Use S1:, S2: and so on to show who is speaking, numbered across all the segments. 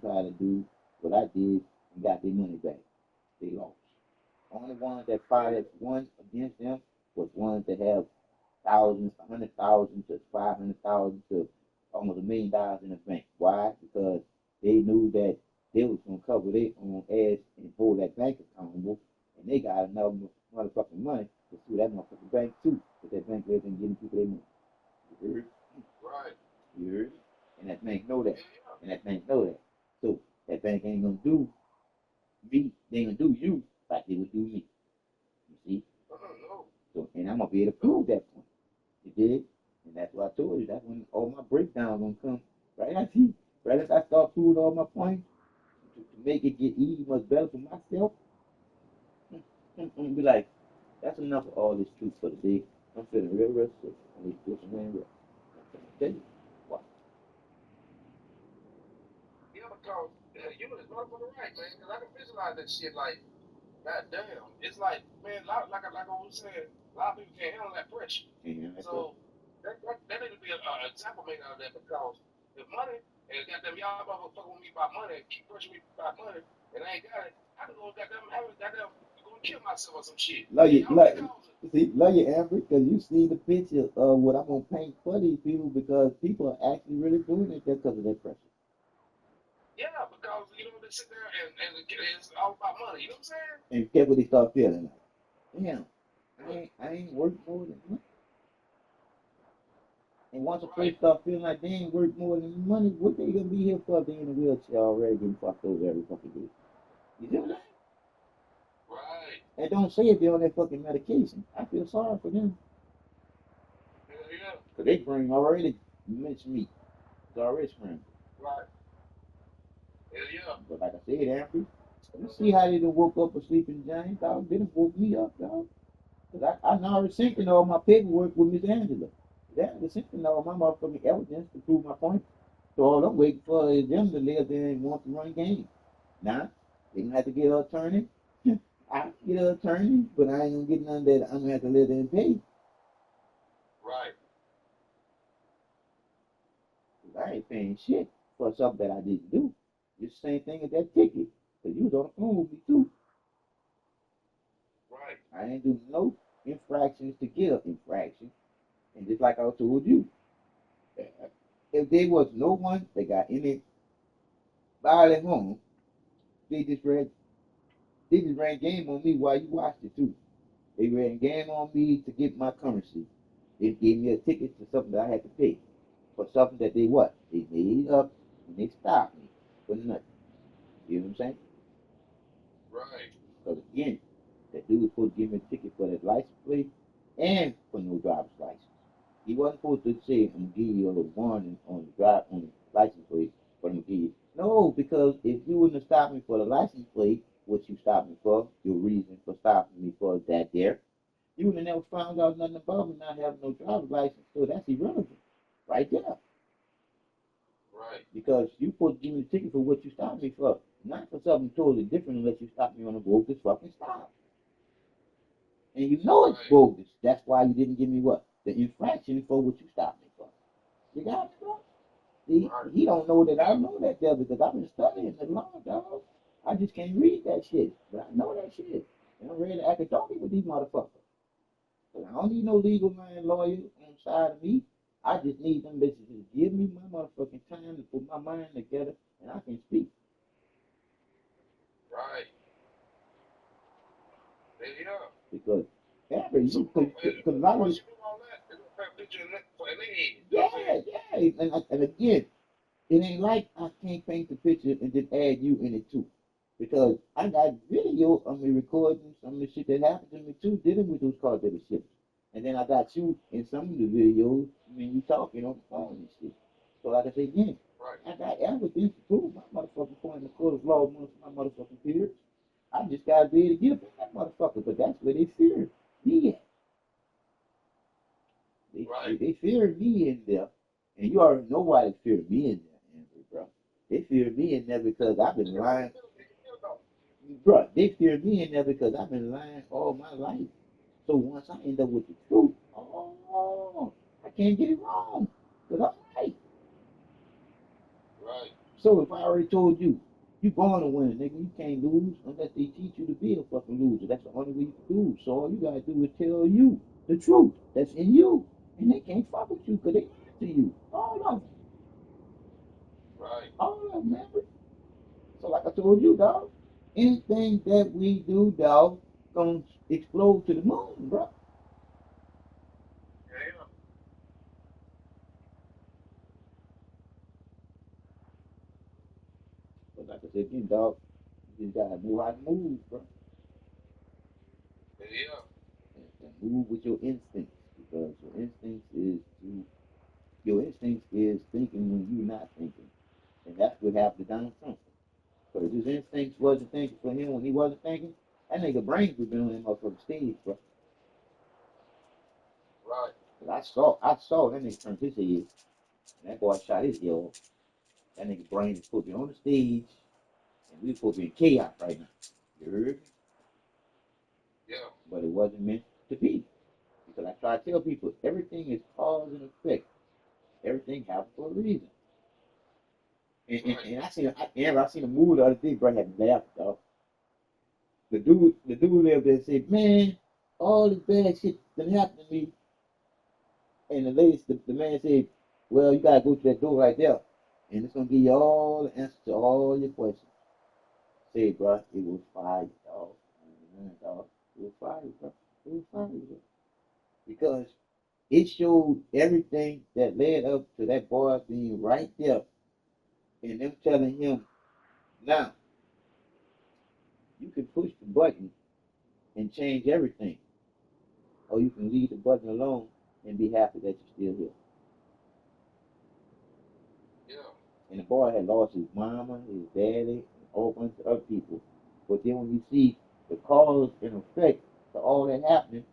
S1: tried to do what I did and got their money back. They lost. Only ones that filed one against them was ones that have thousands, 100,000 to 500,000 to almost $1 million in the bank. Why? Because they knew that they was gonna cover their own ass and hold that bank accountable, and they got enough motherfucking money to sue that motherfucking bank too, because that bank has been getting people their money. You heard?
S2: Right.
S1: You heard? And that bank know that.
S2: Yeah, yeah.
S1: And that bank know that. So that bank ain't gonna do me, they ain't gonna do you like they would do me. You see?
S2: No.
S1: So and I'm gonna be able to prove that point. You did? And that's what I told you. That's when all my breakdowns gonna come. Right? Right as I start proving all my points to make it get even much better for myself, I'm gonna be like, that's enough of all this truth for the day. I'm feeling real sick. I need to do some man rest. I'm tell you what.
S2: Yeah, because you was motherfucking right, man. Because I can visualize that shit like, god damn. It's like, man, like I was saying, a lot of people can't handle that pressure.
S1: And that's
S2: So that need to be an example made out of that because the money, and goddamn, y'all motherfucking with me about money, and keep pushing me about money, and I ain't got it. I can go goddamn have it, goddamn, go kill myself or some shit.
S1: love
S2: And
S1: you,
S2: y'all ain't causing.
S1: love you, Amber, because you see the picture of what I'm gonna paint for these people because people are actually really doing it just because of that pressure.
S2: Yeah, because, they sit there and it's all about money. You know what I'm saying?
S1: And get what they start feeling like. Damn, I ain't worth more than money. And once a
S2: Right.
S1: place start feeling like they ain't worth more than money, what they gonna be here for if they in a wheelchair already getting fucked over every fucking day? You see what I'm saying?
S2: Right.
S1: And don't say if they're on that fucking medication. I feel sorry for them.
S2: Hell yeah.
S1: Because they bring already minced meat. It's already scrambled.
S2: Right. Hell yeah.
S1: But like I said, Amber, you see how they done woke up a sleeping giant, dog? They done woke me up, dog. Because I already sent in all my paperwork with Miss Angela. Miss Angela sent in all my motherfucking evidence to prove my point. So all I'm waiting for is them to live there and want to run game. Now, they gonna have to get an attorney. I can get an attorney, but I ain't gonna get none that I'm gonna have to live there and pay.
S2: Right.
S1: 'Cause I ain't paying shit for something that I didn't do. It's the same thing as that ticket. Because you was on the phone with me too.
S2: Right.
S1: I ain't do no infractions to get an infraction. And just like I told you, if there was no one that got any violent home, they just ran they just ran game on me while you watched it too. They ran game on me to get my currency. They gave me a ticket to something that I had to pay for something that they what? They made up and they stopped me for nothing. You know what I'm saying?
S2: Right.
S1: Because again, that dude was supposed to give me a ticket for that license plate and for no driver's license. He wasn't supposed to say, I'm gonna give you a warning on the license plate, but I'm gonna give you. No, because if you wouldn't have stopped me for the license plate, what you stopped me for, your reason for stopping me for that there, you would have never found out nothing about me not having no driver's license. So that's irrelevant, right there.
S2: Right.
S1: Because you supposed to give me the ticket for what you stopped me for, not for something totally different unless you stop me on a bogus fucking stop. And you know it's
S2: Right.
S1: bogus. That's why you didn't give me what? The infraction for what you stopped me for. You got me, bro?
S2: Right.
S1: He don't know that I
S2: Yeah.
S1: know that there because I've been studying the law, dog. I just can't read that shit. But I know that shit. And I'm ready to act a donkey with these motherfuckers. But I don't need no legal man lawyer on the side of me. I just need them bitches to give me my motherfucking time to put my mind together and I can speak.
S2: Right. Hell yeah.
S1: Because Amber,
S2: So,
S1: cause a lot of
S2: once
S1: this,
S2: you do all that, it's gonna put a picture in for an head. You know what I'm
S1: yeah,
S2: saying?
S1: yeah. And again, it ain't like I can't paint the picture and just add you in it too. Because I got video of me recording some of the shit that happened to me too, dealing with those car dealerships. And then I got you in some of the videos when you talking on the phone and shit. So like I say again,
S2: Right.
S1: I got evidence to prove my motherfucking point in the court of law amongst my motherfucking peers. I just gotta be able to get up in that motherfucker, but that's where they fear me at.
S2: Right.
S1: They fear me in there. And you already know why they fear me in there, Andrew, bro. They fear me in there because I've been lying. Bro, they fear me in there because I've been lying all my life. So once I end up with the truth, I can't get it wrong. Because I'm right.
S2: Right.
S1: So if I already told you, you born to win, nigga, you can't lose unless they teach you to be a fucking loser. That's the only way you can lose. So all you gotta do is tell you the truth that's in you. And they can't fuck with you because they lying to you. All of them.
S2: Right.
S1: All of them, man. So like I told you, dog, anything that we do, dog, gonna explode to the moon, bro.
S2: Yeah.
S1: But like I said again, dog, you just gotta know how to move, bro.
S2: Yeah.
S1: And move with your instincts because your instincts is thinking when you're not thinking. And that's what happened to Donald Trump. Because his instincts wasn't thinking for him when he wasn't thinking, that nigga brains was been on him motherfucking stage, bro.
S2: Right.
S1: I saw that nigga turn his head. And that boy shot his head off. That nigga brain is supposed to be on the stage, and we supposed to be in chaos right now. You heard me?
S2: Yeah.
S1: But it wasn't meant to be. Because I try to tell people everything is cause and effect. Everything happens for a reason. And I seen a movie the other day, bro, I had me laughed, dog. The dude there there said, man, all this bad shit that happened to me. And the man said, well, you gotta go to that door right there. And it's gonna give you all the answers to all your questions. Say, bro, it was fire, dog. Dog. It was fire, bro. It was fire, bro. Because it showed everything that led up to that boy being right there and them telling him, now, you can push the button and change everything, or you can leave the button alone and be happy that you're still here.
S2: Yeah.
S1: And the boy had lost his mama, his daddy, and a whole bunch of other people. But then when you see the cause and effect to all that happening,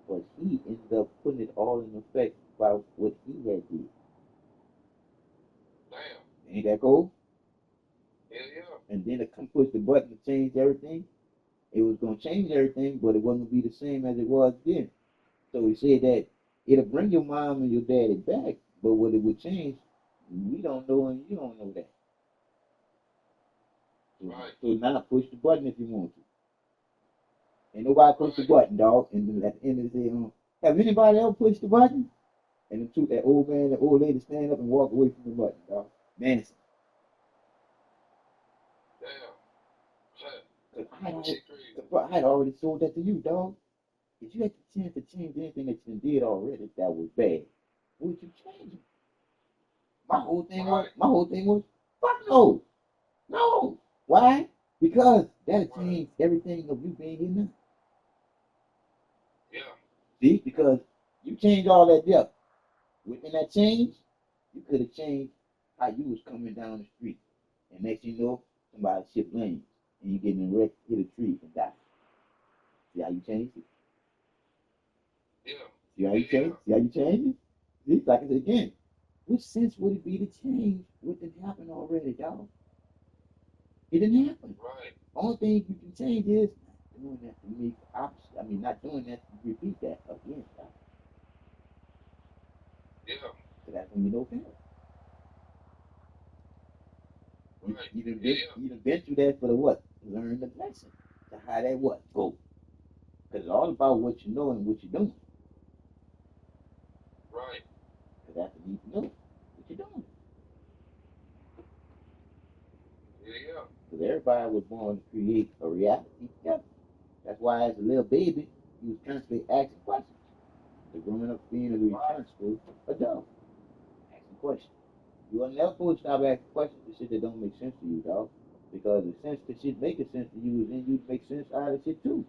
S1: was he ended up putting it all in effect by what he had did.
S2: Damn.
S1: Ain't that cool?
S2: Yeah.
S1: And then to come push the button to change everything, it was going to change everything, but it wasn't going to be the same as it was then. So he said that it'll bring your mom and your daddy back, but what it would change, we don't know and you don't know that.
S2: Right.
S1: So now push the button if you want to. And nobody pushed the button, dog. And then at the end of the day, have anybody else pushed the button? And the two, that old man, the old lady stand up and walk away from the button, dog. Manson.
S2: Damn.
S1: I had already sold that to you, dog. If you had the chance to change anything that you did already that was bad, what would you change it? My whole thing was, fuck no. No. Why? Because that'll change everything of you being here now.
S2: Yeah.
S1: See, because you changed all that depth. Within that change, you could have changed how you was coming down the street. And next you know, somebody shift lanes and you get in a wreck, hit a tree and die. See how you changed it?
S2: Yeah.
S1: See how you changed? See how you changed it? See, like I said again, what sense would it be to change what didn't happen already, dog? It didn't happen.
S2: Right.
S1: Only thing you can change is not doing that to make opposite. I mean, not doing that to repeat that again, dog.
S2: Yeah.
S1: So that's when you know better.
S2: Right.
S1: You've been through that for the what? Learn the lesson. To how that what? Go. Because it's all about what you know and what you're doing.
S2: Right.
S1: Because that's what you need to know what you're doing.
S2: Yeah.
S1: Because everybody was born to create a reality together. That's why as a little baby, you was constantly asking questions. So growing up being a responsible adult, asking questions. You are never supposed to stop asking questions to shit that don't make sense to you, dog. Because the sense that shit making sense to you is in you to make sense out of shit too.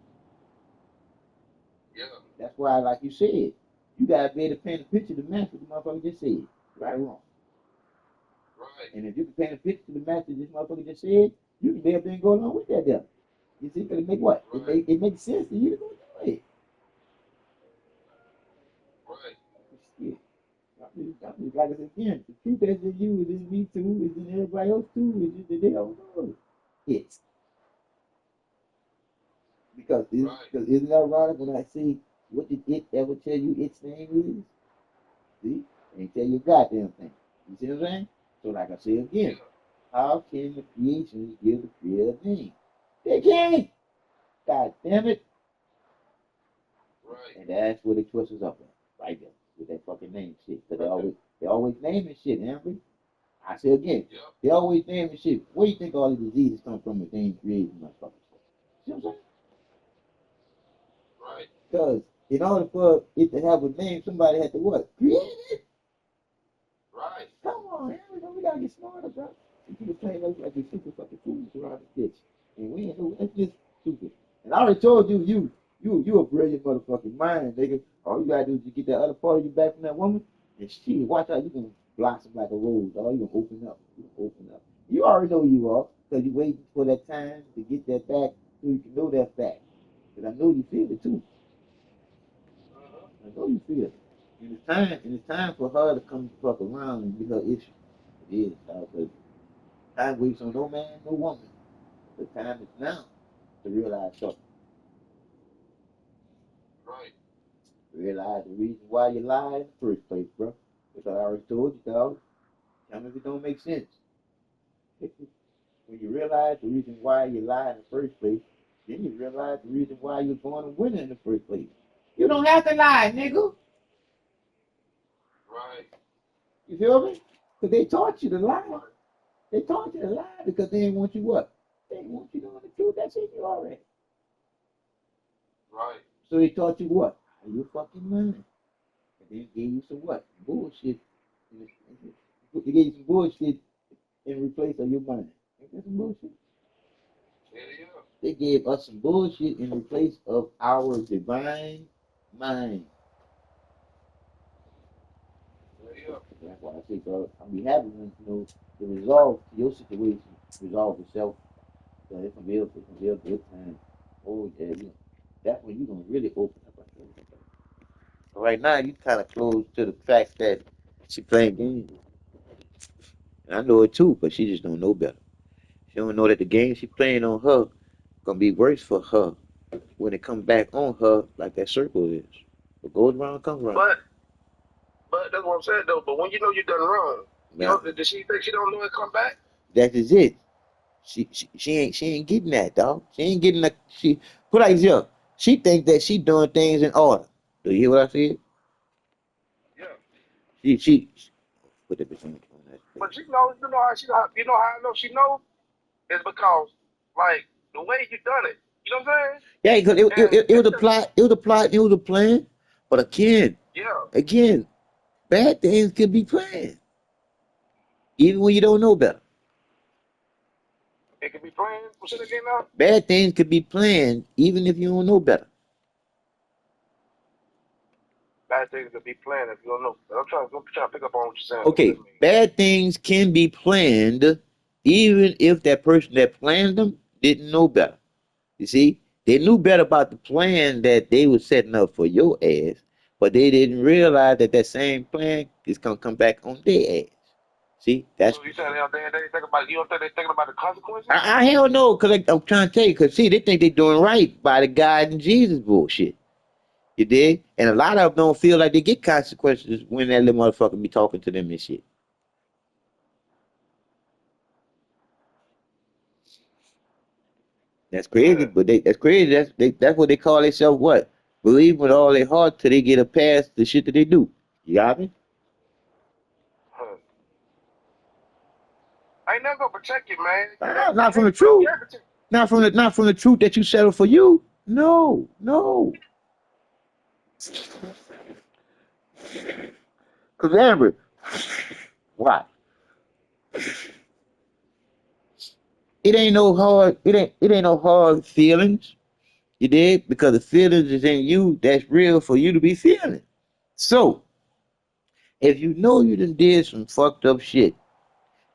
S2: Yeah.
S1: That's why, like you said, you gotta be able to paint a picture to match what the motherfucker just said. Right or wrong.
S2: Right.
S1: And if you can paint a picture to match what this motherfucker just said, you can be able to go along with that there. You see, because it make what?
S2: Right.
S1: It makes sense to you to go do it.
S2: Right.
S1: Shit. Like I said again, the truth that's in you is in me too, is in everybody else too, is just that they don't know it. Because isn't that ironic when I say, what did it ever tell you its name is? See? It ain't tell you a goddamn thing. You see what I'm saying? So like I say again, How can the creations give the creator a name? They can't. God damn it.
S2: Right.
S1: And that's where the twist is up at. Right there. With that fucking name shit. Because they always naming shit, Amber. I say again,
S2: Yep.
S1: they always naming shit. Where do you think all the diseases come from if they ain't created motherfuckers? See what I'm saying?
S2: Right.
S1: Because in order for it to have a name, somebody had to what? Create it.
S2: Right.
S1: Come on, man. We gotta get smarter, bro. And people playing us like we super fucking fools around the bitch. And we ain't no, that's just stupid. And I already told you, you a brilliant motherfucking mind, nigga. All you gotta do is get that other part of you back from that woman, and shit, watch out, you gonna blossom like a rose. All you gonna open up. You gonna open up. You already know you are, because you waiting for that time to get that back so you can know that fact. Because I know you feel it too.
S2: Uh-huh.
S1: I know you feel it. And it's time for her to come the fuck around and be her issue. It is, because time waits on no man, no woman. The time is now to realize something.
S2: Right.
S1: Realize the reason why you lie in the first place, bro. Because I already told you, dog. Tell me if it don't make sense. When you realize the reason why you lie in the first place, then you realize the reason why you're born a winner in the first place. You don't have to lie, nigga.
S2: Right.
S1: You feel me? Because they taught you to lie. They taught you to lie because they didn't want you what? They didn't want you knowing the truth. That's in you already.
S2: Right.
S1: So they taught you what? How you fucking lying. And then gave you some what? Bullshit. They gave you some bullshit in replace of your mind. Ain't that some bullshit?
S2: Yeah.
S1: They gave us some bullshit in replace of our divine mind.
S2: Yeah.
S1: That's why I say, bro, I'll be happy when the resolve to your situation resolve itself. So it's gonna be a good time. Oh yeah, that's when you're gonna really open up. Right now, you kind of closed to the fact that she playing games. And I know it too, but she just don't know better. She don't know that the game she playing on her gonna be worse for her when it comes back on her like that circle is. What goes around comes around.
S2: But that's what I'm saying though. But when you know you done wrong,
S1: Now
S2: does she think she don't know it come back?
S1: that is it. She ain't getting that, dog. She ain't getting that. She put like this. She think that she doing things in order. Do you hear what I said?
S2: Yeah.
S1: She put that bitch on that.
S2: But you know how I know she knows is because like the way you done it. You know what I'm saying?
S1: Yeah, because it
S2: And
S1: was a plot. It was a plot. It was a plan. But
S2: yeah,
S1: again, bad things can be planned, even when you don't know better.
S2: it could be playing. What's it again now?
S1: Bad things could be planned, even if you don't know better.
S2: Bad things could be playing if you don't know. I'm trying to pick up on what you're saying. What
S1: Okay,
S2: that mean?
S1: bad things can be planned, even if that person that planned them didn't know better. You see, they knew better about the plan that they were setting up for your ass, but they didn't realize that that same plan is gonna come back on their ass. See, that's
S2: So you saying they think about you don't think they thinking about the consequences?
S1: I hell no, cause I'm trying to tell you, cause see, they think they doing right by the God and Jesus bullshit. You dig? And a lot of them don't feel like they get consequences when that little motherfucker be talking to them and shit. That's crazy,
S2: Yeah.
S1: but that's crazy. That's what they call themselves. What? Believe with all their heart till they get a past the shit that they do. You got me?
S2: Huh. I ain't never gonna protect you, man.
S1: Not
S2: You
S1: from the
S2: you
S1: truth.
S2: can't protect.
S1: Not from the truth that you settle for you. No, no. Cause Amber, why? It ain't no hard feelings. You did? Because the feelings is in you that's real for you to be feeling. So if you know you done did some fucked up shit,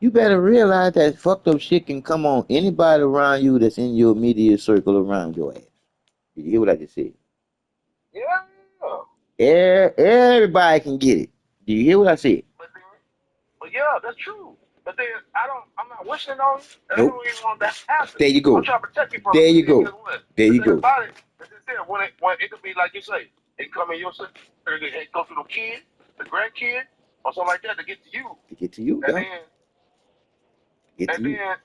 S1: you better realize that fucked up shit can come on anybody around you that's in your immediate circle around your ass. You hear what I just said?
S2: Yeah.
S1: Everybody can get it. Do you hear what I said?
S2: But then, but yeah, that's true. But then I'm not wishing on you, and I
S1: Nope.
S2: don't even want that to happen.
S1: There you
S2: I'm
S1: go.
S2: trying to protect you from it.
S1: There
S2: But
S1: you
S2: then
S1: go.
S2: guess what?
S1: There
S2: The
S1: you
S2: thing
S1: go.
S2: about it is this when it could be like you say, it come in your sister, it go through the kid, the grandkid, or something like that to get to you.
S1: To get to you,
S2: And
S1: dog.
S2: then
S1: It's
S2: And
S1: you.
S2: then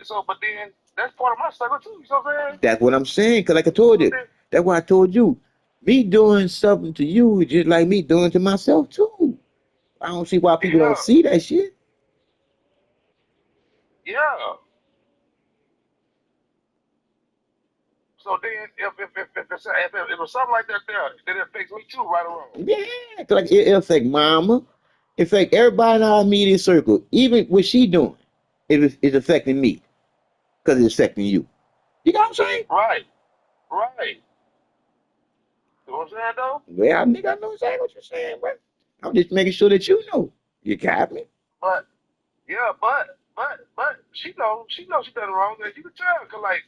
S2: so, but then that's part of my struggle too. You know what I'm saying?
S1: That's what I'm saying. Cause like I told
S2: So
S1: you,
S2: then,
S1: that's why I told you, me doing something to you is just like me doing to myself too. I don't see why people don't
S2: yeah,
S1: see that shit.
S2: yeah. So then, if it was something like that there, then it affects me too, right or wrong.
S1: Yeah, 'cause like it affect mama, it affect everybody in our immediate circle. Even what she doing, it's affecting me because it's affecting you. You know what I'm saying?
S2: Right, right. You know what I'm saying though?
S1: Well, I think I know exactly what you're saying, bro. I'm just making sure that you know. You got me?
S2: But yeah, but she knows she done wrong, and you can tell, cause like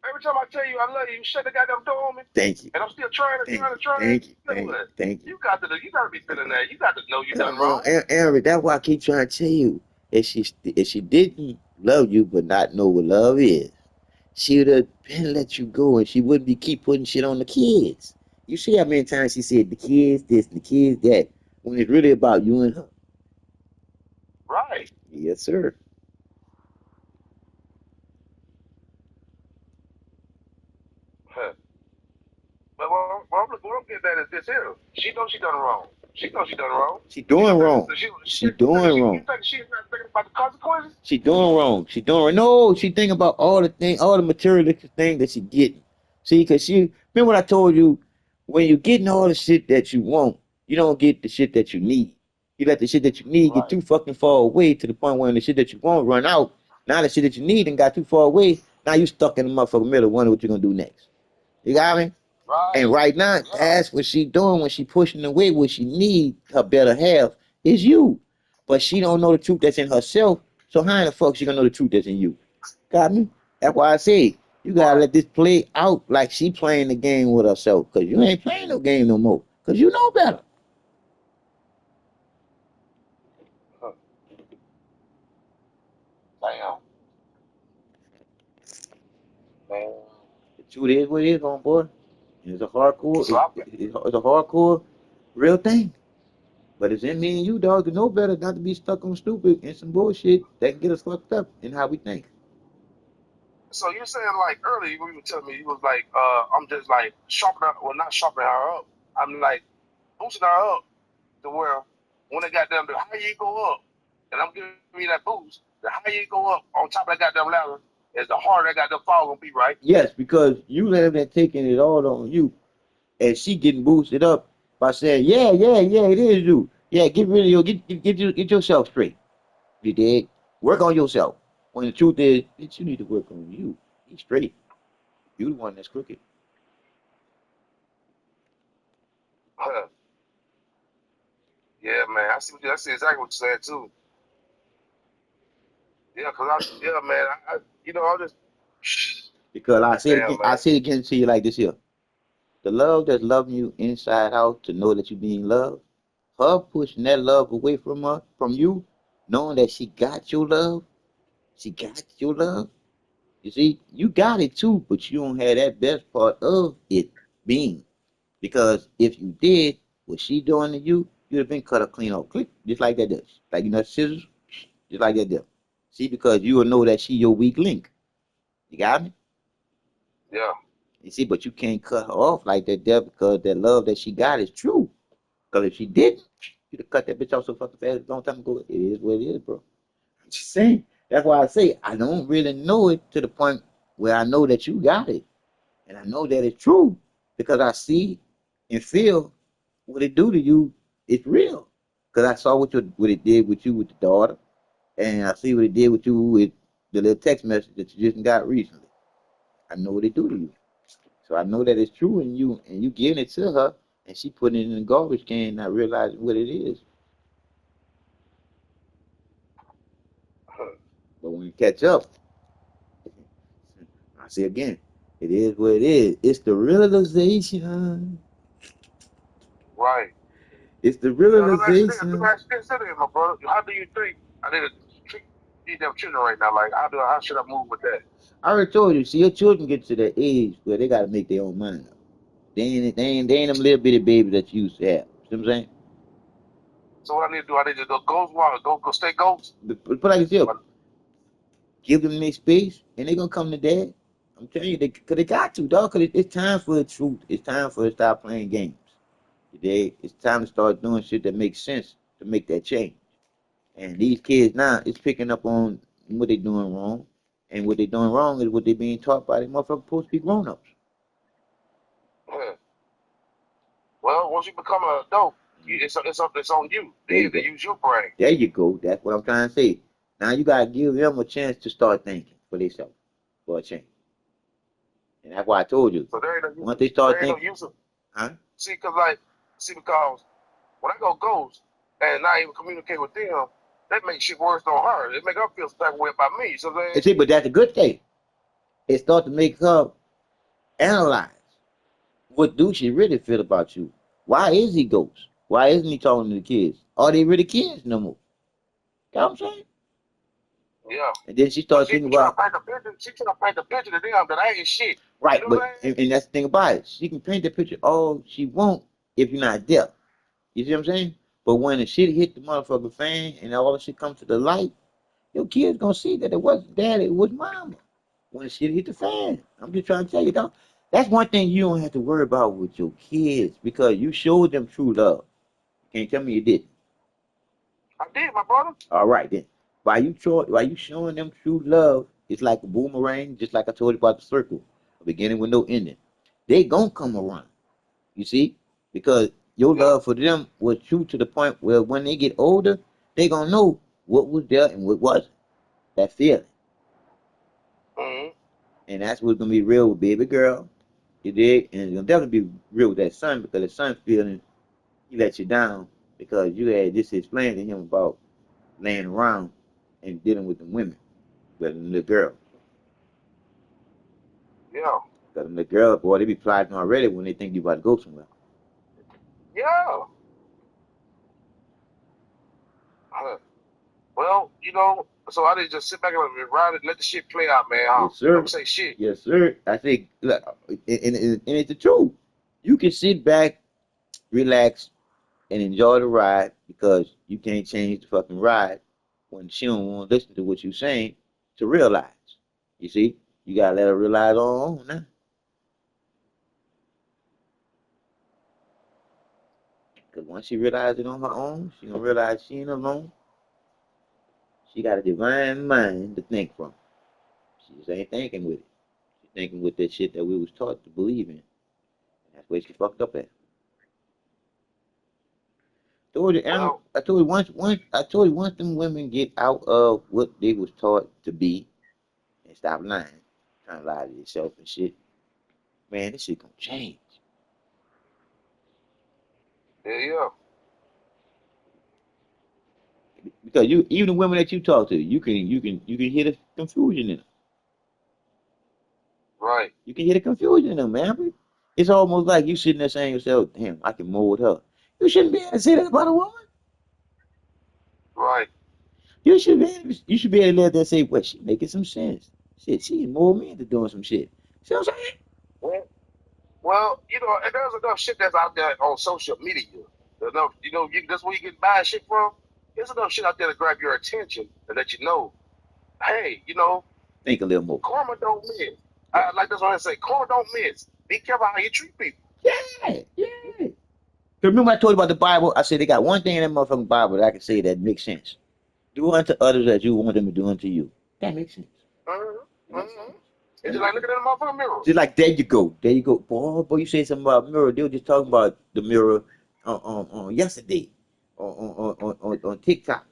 S2: every time I tell you I love you, you shut the goddamn door on me,
S1: Thank you.
S2: and I'm still trying and
S1: Thank
S2: trying
S1: you.
S2: and trying.
S1: Thank you.
S2: Guess
S1: Thank you.
S2: what?
S1: Thank you.
S2: You got to be feeling that. You got to know you done
S1: Come on,
S2: wrong.
S1: Aaron. That's why I keep trying to tell you. If she didn't love you but not know what love is, she would have been let you go, and she wouldn't be keep putting shit on the kids. You see how many times she said the kids this, the kids that, when it's really about you and her.
S2: Right.
S1: Yes, sir.
S2: Huh. But what I'm getting at is this here. She knows she done wrong. She knows she done wrong.
S1: She
S2: She
S1: doing
S2: don't think
S1: wrong.
S2: she
S1: She doing
S2: you
S1: wrong.
S2: think she is not thinking about the consequences?
S1: She doing wrong. She doing no. She think about all the materialistic things that she getting. See, cause she remember what I told you. When you getting all the shit that you want, you don't get the shit that you need. You let the shit that you need get
S2: Right.
S1: too fucking far away to the point where the shit that you want run out. Now the shit that you need and got too far away. Now you stuck in the motherfucking middle, wondering what you're gonna do next. You got me? And
S2: Right.
S1: right now,
S2: Yeah.
S1: that's what she doing when she pushing away what she need her better half is you. But she don't know the truth that's in herself. So how in the fuck she gonna know the truth that's in you? Got me? That's why I say you gotta
S2: Right.
S1: let this play out like she playing the game with herself. Cause you ain't playing no game no more. Cause you know better.
S2: Huh. Damn. Man.
S1: The truth is what it is, homeboy. It's a hardcore.
S2: So I
S1: It's a hardcore, real thing. But it's in me and you, dog, to know better, not to be stuck on stupid and some bullshit that can get us fucked up in how we think.
S2: so you're saying like earlier when you were telling me you was like I'm just like sharpening not sharpening her up. I'm like boosting her up to where when it got them the higher you go up and I'm giving you that boost, the higher you go up on top of that goddamn ladder is the harder that goddamn fall gonna be, right?
S1: Yes, because you let that taking it all on you, and she getting boosted up by saying, "Yeah, yeah, yeah, it is you. Yeah, get rid of your get yourself straight. You did work on yourself. When the truth is, bitch, you need to work on you. Be straight. You the one that's crooked.
S2: Yeah, man. I see exactly what you're saying too. Yeah, yeah, man. I'll just
S1: Because I say it
S2: damn,
S1: again, I
S2: man.
S1: say it again to you like this here. The love that's loving you inside out to know that you're being loved. Her pushing that love away from you, knowing that she got your love. She got your love. You see, you got it too, but you don't have that best part of it being. Because if you did what she doing to you, you'd have been cut up clean off, click, just like that does. Like scissors, just like that does. See, because you will know that she your weak link. You got me?
S2: Yeah.
S1: You see, but you can't cut her off like that there because that love that she got is true. Because if she didn't, you'd have cut that bitch off so fucking fast a long time ago. It is what it is, bro. I'm just saying. That's why I say I don't really know it to the point where I know that you got it. And I know that it's true because I see and feel what it do to you. It's real. Because I saw what it did with you with the daughter. And I see what it did with you with the little text message that you just got recently. I know what it do to you. So I know that it's true in you and you giving it to her and she putting it in the garbage can not realizing what it is. But when you catch up, I say again, it is what it is. It's the realization.
S2: Right.
S1: It's the
S2: Now, let me
S1: realization.
S2: ask you this, my brother. How do you think I need to treat these damn children right now? Like, how should I move with that?
S1: I already told you, see, your children get to that age where they got to make their own mind up. They ain't them little bitty babies that you used to have. See what I'm saying?
S2: So what I need to do? I need to go ghost wild, go stay ghost.
S1: But like I said,
S2: But,
S1: Give them their space, and they're gonna come to dad. I'm telling you, cause they got to, dog. Cause it's time for the truth. It's time for to stop playing games. Today, it's time to start doing shit that makes sense to make that change. And these kids now, it's picking up on what they doing wrong, and what they doing wrong is what they being taught by the motherfuckers supposed to be grown ups.
S2: Yeah. Well, once you become an adult, it's on you.
S1: There
S2: You
S1: you
S2: have to
S1: go.
S2: use your brain.
S1: There you go. That's what I'm trying to say. Now you gotta give them a chance to start thinking for themselves for a change. And that's why I told you.
S2: So
S1: Once they start
S2: there ain't no
S1: thinking,
S2: use of.
S1: huh?
S2: See, because when I go ghost and not even communicate with them, that makes shit worse on her. It make her feel some type of way about me. So then,
S1: And see, but that's a good thing. It start to make her analyze what do she really feel about you. Why is he ghost? Why isn't he talking to the kids? Are they really kids no more? You know what I'm saying?
S2: yeah.
S1: And then she
S2: But
S1: started
S2: she
S1: thinking
S2: be trying to
S1: about
S2: paint the picture. She trying to paint the picture to them that I ain't shit. You
S1: right,
S2: know what
S1: but
S2: I'm saying?
S1: and that's the thing about it. She can paint the picture all she want if you're not there. You see what I'm saying? But when the shit hit the motherfucking fan and all the shit comes to the light, your kids gonna see that it wasn't daddy, it was mama. When the shit hit the fan. I'm just trying to tell you, dog. That's one thing you don't have to worry about with your kids because you showed them true love. Can't tell me you didn't.
S2: I did, my brother.
S1: All right then. While you showing them true love, it's like a boomerang, just like I told you about the circle, a beginning with no ending. They gonna come around. You see, because your
S2: Yeah.
S1: love for them was true to the point where when they get older, they gonna know what was there and what wasn't. That feeling,
S2: Mm-hmm.
S1: and that's what's gonna be real with baby girl. You dig? And it's gonna definitely be real with that son because the son feeling he let you down because you had just explained to him about laying around and dealing with the women, with the girl.
S2: Yeah.
S1: Because the girl, boy, they be plotting already when they think you about to go somewhere.
S2: Yeah. Huh. Well, so I didn't just sit back and ride it, let the shit play out, man. Huh?
S1: Yes, sir.
S2: Don't say shit.
S1: Yes, sir. I think, look, and it's the truth. You can sit back, relax, and enjoy the ride because you can't change the fucking ride when she don't want to listen to what you're saying to realize. You see, you gotta let her realize on her own now. Because once she realizes it on her own, she gonna realize she ain't alone. She got a divine mind to think from. She just ain't thinking with it. She's thinking with that shit that we was taught to believe in. That's where she fucked up at. Told you,
S2: Well,
S1: I told you I told you once them women get out of what they was taught to be and stop lying, trying to lie to yourself and shit, man, this shit gonna change.
S2: yeah, yeah.
S1: Because you, even the women that you talk to, you can hear the confusion in them.
S2: Right,
S1: You can hear the confusion in them, man. It's almost like you sitting there saying to yourself, damn, I can mold her. You shouldn't be able to say that about a woman.
S2: right.
S1: You should be able to let that say, well, she making some sense. Shit, she can mold me into doing some shit. See what I'm saying?
S2: Well, well, and there's enough shit that's out there on social media. Enough, that's where you get buying shit from. There's enough shit out there to grab your attention and let you know, hey,
S1: Think a little more.
S2: karma don't miss.
S1: Yeah.
S2: Like that's what I say. Karma don't miss. Be careful how you treat people.
S1: Yeah, yeah. Remember I told you about the Bible? I said they got one thing in that motherfucking Bible that I can say that makes sense. Do unto others as you want them to do unto you. That makes sense.
S2: Mm-hmm.
S1: It makes
S2: Mm-hmm.
S1: sense.
S2: It's
S1: It
S2: just
S1: makes
S2: like
S1: sense.
S2: looking in the motherfucking mirror.
S1: Just like there you go. There you go. Boy, you said something about mirror. They were just talking about the mirror on yesterday on TikTok.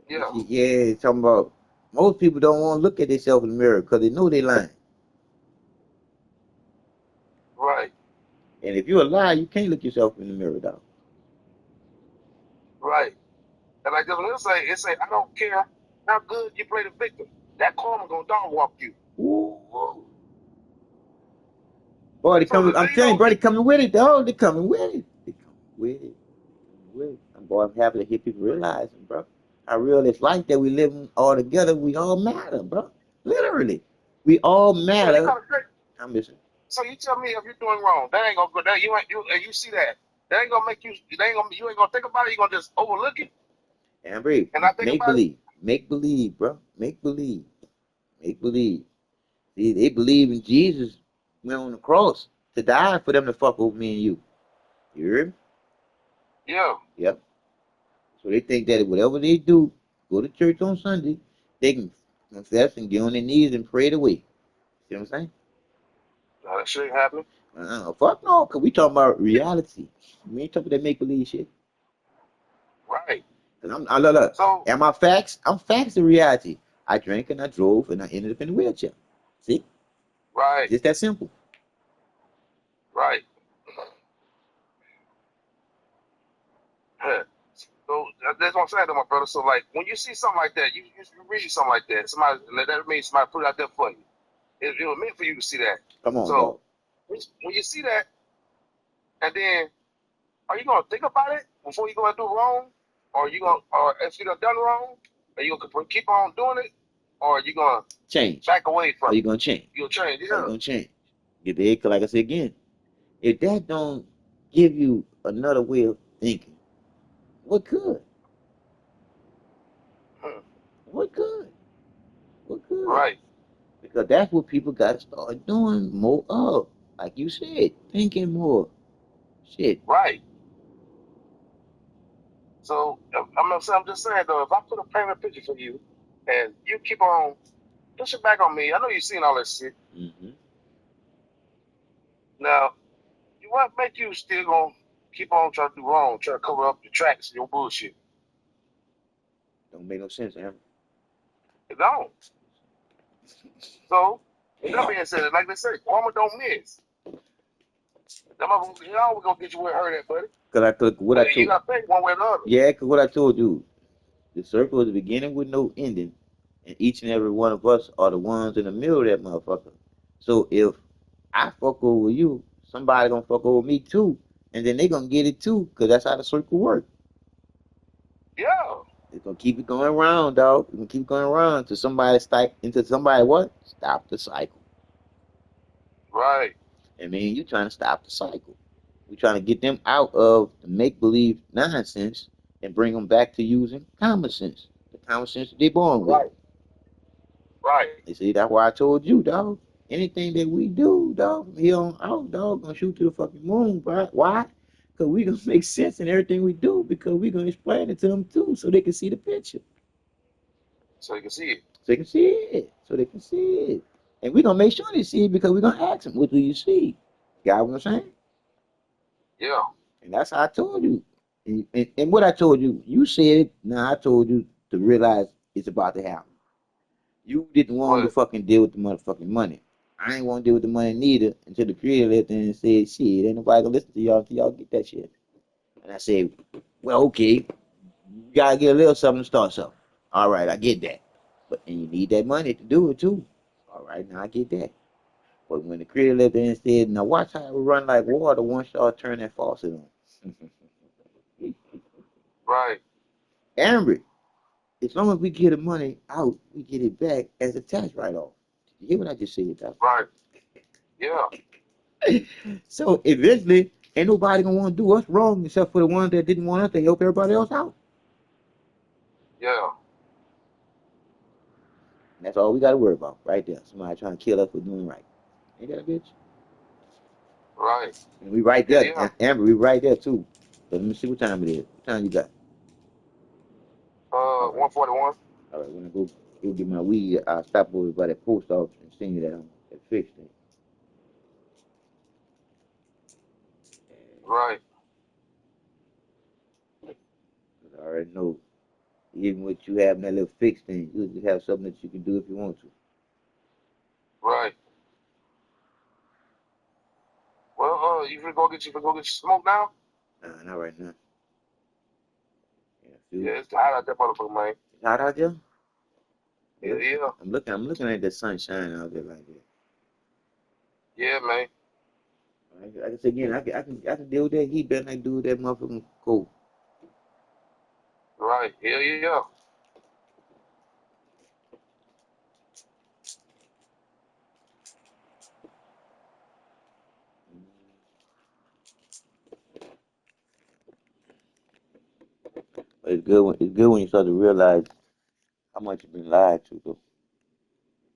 S2: Yeah,
S1: Yeah, talking about most people don't want to look at themselves in the mirror because they know they lying.
S2: right,
S1: And if you're a liar, you can't look yourself in the mirror, dog.
S2: right. And like this one say, I don't care how good you play the victim. That karma gonna dog walk you.
S1: Ooh. Boy, they
S2: So
S1: coming. I'm telling you, bro, they coming with it, dog. They coming with it. They coming with it. With it. Boy, I'm happy to hear people realizing, bro, how real it's like that we living all together. We all matter, bro. Literally, we all
S2: well, you
S1: matter.
S2: gotta think.
S1: I'm listening.
S2: So you tell me if you're doing wrong, that ain't gonna go. That you ain't you and you see that. That ain't gonna make you. They ain't gonna. You ain't gonna think about it. You gonna just overlook it
S1: And breathe.
S2: and not think
S1: Make
S2: about it.
S1: believe. Make believe, bro. Make believe. Make believe. See, they believe in Jesus went on the cross to die for them to fuck over me and you. You hear me?
S2: Yeah.
S1: Yep. So they think that whatever they do, go to church on Sunday, they can confess and get on their knees and pray it away. See what I'm saying?
S2: No, that shit ain't happening.
S1: Fuck no, cause we talking about reality. We ain't talking that make believe shit.
S2: Right.
S1: Cause I look.
S2: So,
S1: Am I facts? I'm facts in reality. I drank and I drove and I ended up in a wheelchair. See,
S2: right,
S1: just that simple.
S2: right. So that's what I'm saying to my brother. So like when you see something like that, you read something like that, somebody that means somebody put it out there for you. It was meant for you to see that.
S1: Come on,
S2: So
S1: dog.
S2: when you see that, and then are you gonna think about it before you gonna do wrong, or you gonna, or if you done done wrong, are you gonna keep on doing it, or are you gonna
S1: Change.
S2: back away
S1: Are
S2: from
S1: you
S2: it?
S1: gonna change?
S2: You'll change,
S1: Are you
S2: yeah.
S1: gonna change? Get the egg, like I said again. If that don't give you another way of thinking, what could?
S2: Hmm.
S1: What could? What could?
S2: Right,
S1: Because that's what people got to start doing more of. Like you said, thinking more. Shit.
S2: right. So I'm just saying though, if I put a payment picture for you, and you keep on push it back on me, I know you've seen all that shit.
S1: Mm-hmm.
S2: Now, what make you still gonna keep on trying to do wrong, trying to cover up your tracks and your bullshit?
S1: Don't make no sense, Amber.
S2: It don't. So, with that being said, like they say, karma don't miss. That motherfucker, you always gonna get you where it hurt at, buddy.
S1: Cause I took what I
S2: But you
S1: told.
S2: gotta pay one way or the other.
S1: Yeah, cause what I told you. The circle is the beginning with no ending, and each and every one of us are the ones in the middle of that motherfucker. So if I fuck over you, somebody gonna fuck over me too, and then they gonna get it too, cause that's how the circle works.
S2: Yeah,
S1: It's gonna keep it going around, dog. It's gonna keep going around until somebody until somebody what? Stop the cycle.
S2: right.
S1: I mean, you trying to stop the cycle. We trying to get them out of the make believe nonsense and bring them back to using common sense, the common sense that they born with.
S2: Right, right.
S1: You see, that's why I told you, dog. Anything that we do, dog, from here on out, dog, gonna shoot to the fucking moon, bro. Why? Because we gonna make sense in everything we do because we gonna explain it to them too so they can see the picture.
S2: So you can see it.
S1: So they can see it. So they can see it. And we gonna make sure they see it because we gonna ask them, what do you see? Got what I'm saying?
S2: Yeah.
S1: And that's how I told you. And what I told you, you said, now I told you to realize it's about to happen. You didn't want to
S2: But
S1: fucking deal with the motherfucking money. I ain't want to deal with the money neither until the creator left in and said, shit, ain't nobody gonna listen to y'all until y'all get that shit. And I said, well, okay, you gotta get a little something to start something. All right, I get that. But and you need that money to do it too. All right, now I get that. But when the creator left in and said, now watch how it will run like water once y'all turn that faucet on.
S2: right,
S1: Amber, as long as we get the money out, we get it back as a tax write-off. You hear what I just said, Doc?
S2: right. Yeah,
S1: So eventually, ain't nobody gonna want to do us wrong except for the ones that didn't want us to help everybody else out.
S2: yeah.
S1: And that's all we gotta worry about right there. Somebody trying to kill us for doing right. Ain't that a bitch?
S2: Right.
S1: And we right
S2: Yeah,
S1: there,
S2: yeah.
S1: Amber. We right there too. But let me see what time it is. What time you got? All right.
S2: 141.
S1: All right. When I go get my weed, I'll stop over by that post office and send you that fixed thing.
S2: Right,
S1: Cause I already know even what you have in that little fixed thing, you just have something that you can do if you want to.
S2: right. Well, you finna go get your smoke now?
S1: Not right now. Yeah,
S2: Yeah,
S1: feel
S2: it's hot out there, motherfucker, man.
S1: it's hot out there.
S2: Yeah, yeah.
S1: I'm looking at the sunshine out there like that.
S2: Yeah, man.
S1: Like I said again, I can deal with that heat better than I do with that motherfucking cold.
S2: Right. Yeah, yeah.
S1: But it's good when you start to realize How much you been lied to though?